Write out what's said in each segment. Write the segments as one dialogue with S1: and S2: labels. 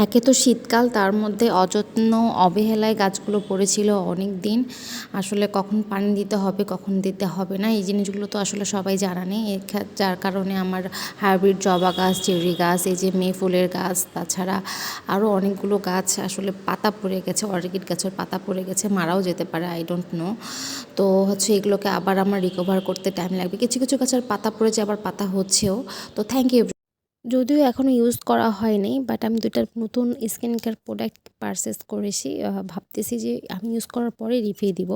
S1: একে তো শীতকাল, তার মধ্যে অযত্ন অবহেলায় গাছগুলো পড়েছিল অনেক দিন। আসলে কখন পানি দিতে হবে কখন দিতে হবে না এই জিনিসগুলো তো আসলে সবাই জানা নেই। যার কারণে আমার হাইব্রিড জবা গাছ, চেরি গাছ, এই যে মেয়ে ফুলের গাছ, তাছাড়া আরও অনেকগুলো গাছ আসলে পাতা পড়ে গেছে। অর্কিড গাছের পাতা পড়ে গেছে, মারাও যেতে পারে, আই ডোন্ট নো। তো হচ্ছে এগুলোকে আবার আমার রিকভার করতে টাইম লাগবে। কিছু কিছু গাছের পাতা পড়েছে, আবার পাতা হচ্ছেও। তো থ্যাংক ইউ। যদিও এখনও ইউজ করা হয়নি, বাট আমি ২টা নতুন স্কিন কেয়ার প্রোডাক্ট পারচেস করেছি। ভাবতেছি যে আমি ইউজ করার পরে রিভিউ দিব।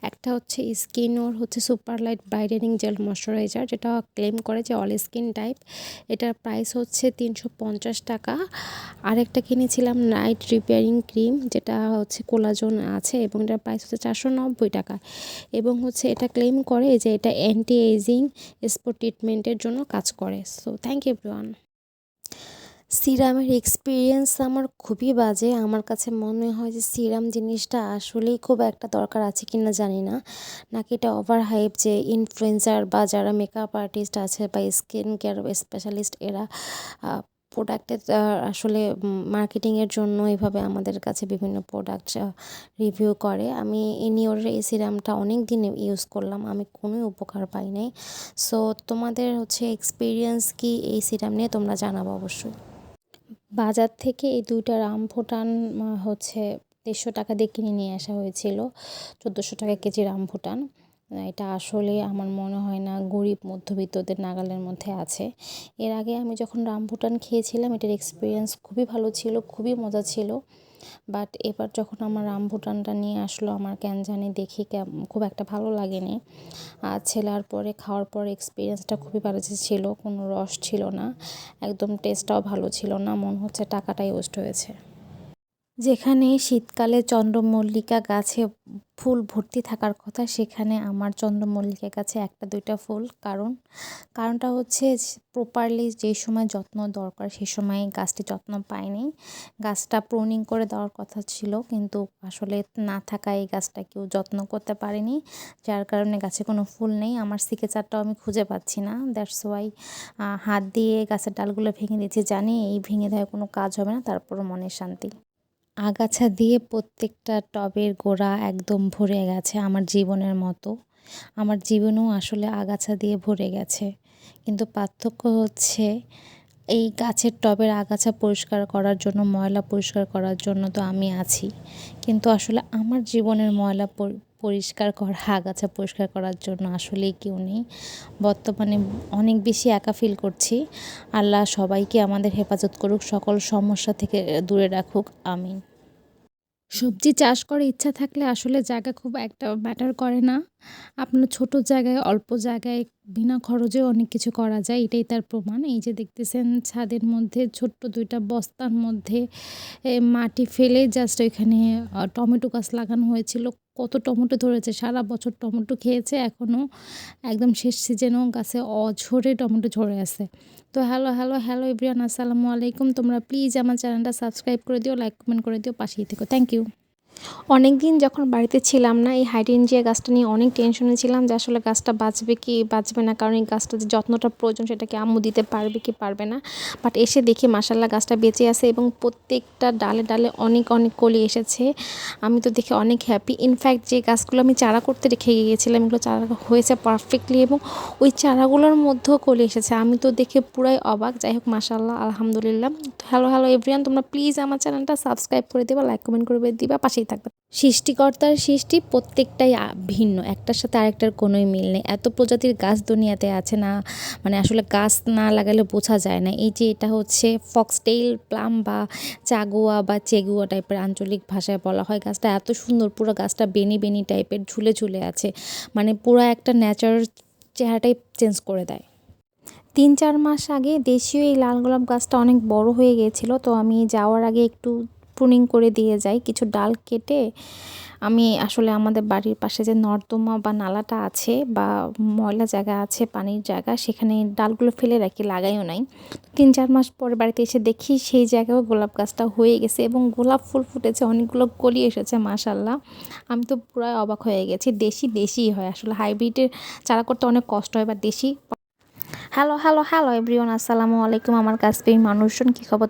S1: একটা হচ্ছে স্কিনোর হচ্ছে super light brightening jail moisturiser, যেটা ক্লেম করে যে অল স্কিন টাইপ। এটার প্রাইস হচ্ছে ৩৫০ টাকা। আরেকটা কিনেছিলাম নাইট রিপেয়ারিং ক্রিম, যেটা হচ্ছে কোলাজন আছে, এবং এটার প্রাইস হচ্ছে ৪৯০ টাকা। এবং হচ্ছে এটা ক্লেম করে যে এটা অ্যান্টি এজিং স্পট ট্রিটমেন্টের জন্য কাজ করে। So thank you everyone. সিরামের এক্সপিরিয়েন্স আমার খুবই বাজে। আমার কাছে মনে হয় যে সিরাম জিনিসটা আসলেই খুব একটা দরকার আছে কিনা জানি না, নাকি এটা ওভার হাইপ, যে ইনফ্লুয়েন্সার বা যারা মেকআপ আর্টিস্ট আছে বা স্কিন কেয়ার স্পেশালিস্ট, এরা প্রোডাক্টের আসলে মার্কেটিংয়ের জন্য এভাবে আমাদের কাছে বিভিন্ন প্রোডাক্ট রিভিউ করে। আমি ইনিওর এই সিরামটা অনেক দিন ইউজ করলাম, আমি কোনো উপকার পাই নাই। সো তোমাদের হচ্ছে এক্সপিরিয়েন্স কি এই সিরাম নিয়ে, তোমরা জানাবো অবশ্যই। বাজার থেকে এই ২টা রামভুটান হচ্ছে ১৫০ টাকা দিয়ে কিনে নিয়ে আসা হয়েছিল। ১৪০০ টাকা কেজি রামভুটান। এটা আসলে আমার মনে হয় না গরিব মধ্যবিত্তদের নাগালের মধ্যে আছে। এর আগে আমি যখন রামভুটান খেয়েছিলাম, এটার এক্সপিরিয়েন্স খুবই ভালো ছিল, খুবই মজা ছিল। বাট এবার যখন আমার রামভুটানটা নিয়ে আসলো, আমার কেন জানি দেখি খুব একটা ভালো লাগেনি। ছেলার পরে খাওয়ার পর এক্সপিরিয়েন্সটা খুবই বাজে ছিল, কোনো রস ছিল না, একদম টেস্টটাও ভালো ছিল না, মনে হচ্ছে টাকাটাই ওয়েস্ট হয়েছে। যেখানে শীতকালে চন্দ্রমল্লিকা গাছে ফুল ভর্তি থাকার কথা, সেখানে আমার চন্দ্রমল্লিকা গাছে ১টা ২টা ফুল। কারণটা হচ্ছে প্রপারলি যে সময় যত্ন দরকার সে সময় গাছটি যত্ন পায়নি। গাছটা প্রুনিং করে দেওয়ার কথা ছিল, কিন্তু আসলে না থাকায় এই গাছটা কেউ যত্ন করতে পারেনি, যার কারণে গাছে কোনো ফুল নেই। আমার সিকেচারটাও আমি খুঁজে পাচ্ছি না, দ্যাটস ওয়াই হাত দিয়ে গাছের ডালগুলো ভেঙে দিয়েছি। জানি এই ভেঙে দেওয়ার কোনো কাজ হবে না, তারপরও মনে শান্তি। আগাছা দিয়ে প্রত্যেকটা টবের গোড়া একদম ভরে গেছে, আমার জীবনের মতো। আমার জীবনেও আসলে আগাছা দিয়ে ভরে গেছে, কিন্তু পার্থক্য হচ্ছে এই গাছের টবের আগাছা পরিষ্কার করার জন্য, ময়লা পরিষ্কার করার জন্য তো আমি আছি, কিন্তু আসলে আমার জীবনের ময়লা পরিষ্কার করা, আগাছা পরিষ্কার করার জন্য আসলেই কেউ নেই। বর্তমানে অনেক বেশি একা ফিল করছি। আল্লাহ সবাইকে আমাদের হেফাজত করুক, সকল সমস্যা থেকে দূরে রাখুক, আমিন। সবজি চাষ করার ইচ্ছা থাকলে আসলে জায়গা খুব একটা ম্যাটার করে না। আপনার ছোট জায়গায়, অল্প জায়গায় বিনা খরচেও অনেক কিছু করা যায়, এটাই তার প্রমাণ। এই যে দেখতেছেন ছাদের মধ্যে ছোট্ট ২টা বস্তার মধ্যে মাটি ফেলে জাস্ট ওইখানে টমেটো গাছ লাগানো হয়েছিল। কত টমেটো ধরেছে, সারা বছর টমেটো খেয়েছে, এখনও একদম শেষ সিজনেও গাছে অঝরে টমেটো ঝরে আছে। তো হ্যালো এভরিওয়ান, আসসালামু আলাইকুম। তোমরা প্লিজ আমার চ্যানেলটা সাবস্ক্রাইব করে দিও, লাইক কমেন্ট করে দিও, পাশেই থেকো। Thank you. অনেক দিন যখন বাড়িতে ছিলাম না, এই হাইড্রেনজিয়া গাছটা নিয়ে অনেক টেনশনে ছিলাম যে আসলে গাছটা বাঁচবে কি বাঁচবে না, কারণ এই গাছটা যে যত্নটা প্রয়োজন সেটা কি আম্মু দিতে পারবে কি পারবে না। বাট এসে দেখি মাশাল্লাহ গাছটা বেঁচে আছে, এবং প্রত্যেকটা ডালে ডালে অনেক অনেক কলি এসেছে। আমি তো দেখে অনেক হ্যাপি। ইনফ্যাক্ট যে গাছগুলো আমি চারা করতে রেখে গিয়েছিলাম, এগুলো চারা হয়েছে পারফেক্টলি, এবং ওই চারাগুলোর মধ্যেও কলি এসেছে। আমি তো দেখে পুরাই অবাক। যাই হোক, মাশাল্লাহ, আলহামদুলিল্লাহ। তো হ্যালো এভরিওয়ান, তোমরা প্লিজ আমার চ্যানেলটা সাবস্ক্রাইব করে দিবা, লাইক কমেন্ট করে দিবা, পাশেই থাকবে। সৃষ্টিকর্তার সৃষ্টি প্রত্যেকটাই ভিন্ন, একটার সাথে আরেকটার কোনোই মিল নেই। এত প্রজাতির গাছ দুনিয়াতে আছে না, মানে আসলে গাছ না লাগালে বোঝা যায় না। এই যে এটা হচ্ছে ফক্সটেইল প্লাম বা চাগুয়া বা চেগুয়া টাইপের আঞ্চলিক ভাষায় বলা হয়। গাছটা এত সুন্দর, পুরো গাছটা বেনি বেনি টাইপের ঝুলে ঝুলে আছে, মানে পুরো একটা ন্যাচারাল চেহারাটাই চেঞ্জ করে দেয়। ৩-৪ মাস আগে দেশীয় এই লাল গোলাপ গাছটা অনেক বড় হয়ে গিয়েছিল, তো আমি যাওয়ার আগে একটু প্রুনিং করে দিয়ে যাই, কিছু ডাল কেটে। আমি আসলে আমাদের বাড়ির পাশে যে নর্দমা বা নালাটা আছে বা ময়লা জায়গা আছে, পানির জায়গা, সেখানে ডালগুলো ফেলে রাখি, লাগাইও নাই। ৩-৪ মাস পরে বাড়িতে এসে দেখি সেই জায়গায়ও গোলাপ গাছটা হয়ে গেছে, এবং গোলাপ ফুল ফুটেছে, অনেকগুলো কলি এসেছে মাশাল্লাহ। আমি তো পুরো অবাক হয়ে গেছি। দেশি দেশিই হয় আসলে, হাইব্রিডের চারা করতে অনেক কষ্ট হয়, বা দেশি
S2: হ্যালো হ্যালো হ্যালো এভরিওয়ান, আসসালামু আলাইকুম। আমার কাছের মানুষজন, কী খবর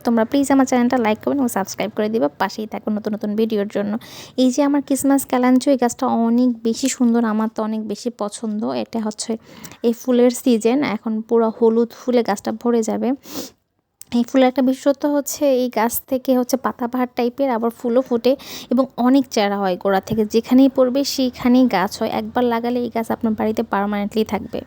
S2: তোমরা প্লিজ আমার চ্যানেলটা লাইক করবেন এবং সাবস্ক্রাইব করে দিবা, পাশেই থাকো নতুন নতুন ভিডিওর জন্য। এই যে আমার ক্রিসমাস ক্যালাঞ্চো, এই গাছটা অনেক বেশি সুন্দর, আমার তো অনেক বেশি পছন্দ। এটা হচ্ছে এই ফুলের সিজন, এখন পুরো হলুদ ফুলে গাছটা ভরে যাবে। এই ফুলের একটা বিশেষত্ব হচ্ছে এই গাছ থেকে হচ্ছে পাতাবাহার টাইপের, আবার ফুলও ফোটে এবং অনেক চারা হয় গোড়া থেকে, যেখানেই পড়বে সেইখানেই গাছ হয়। একবার লাগালে এই গাছ আপনার বাড়িতে পার্মানেন্টলি থাকবে।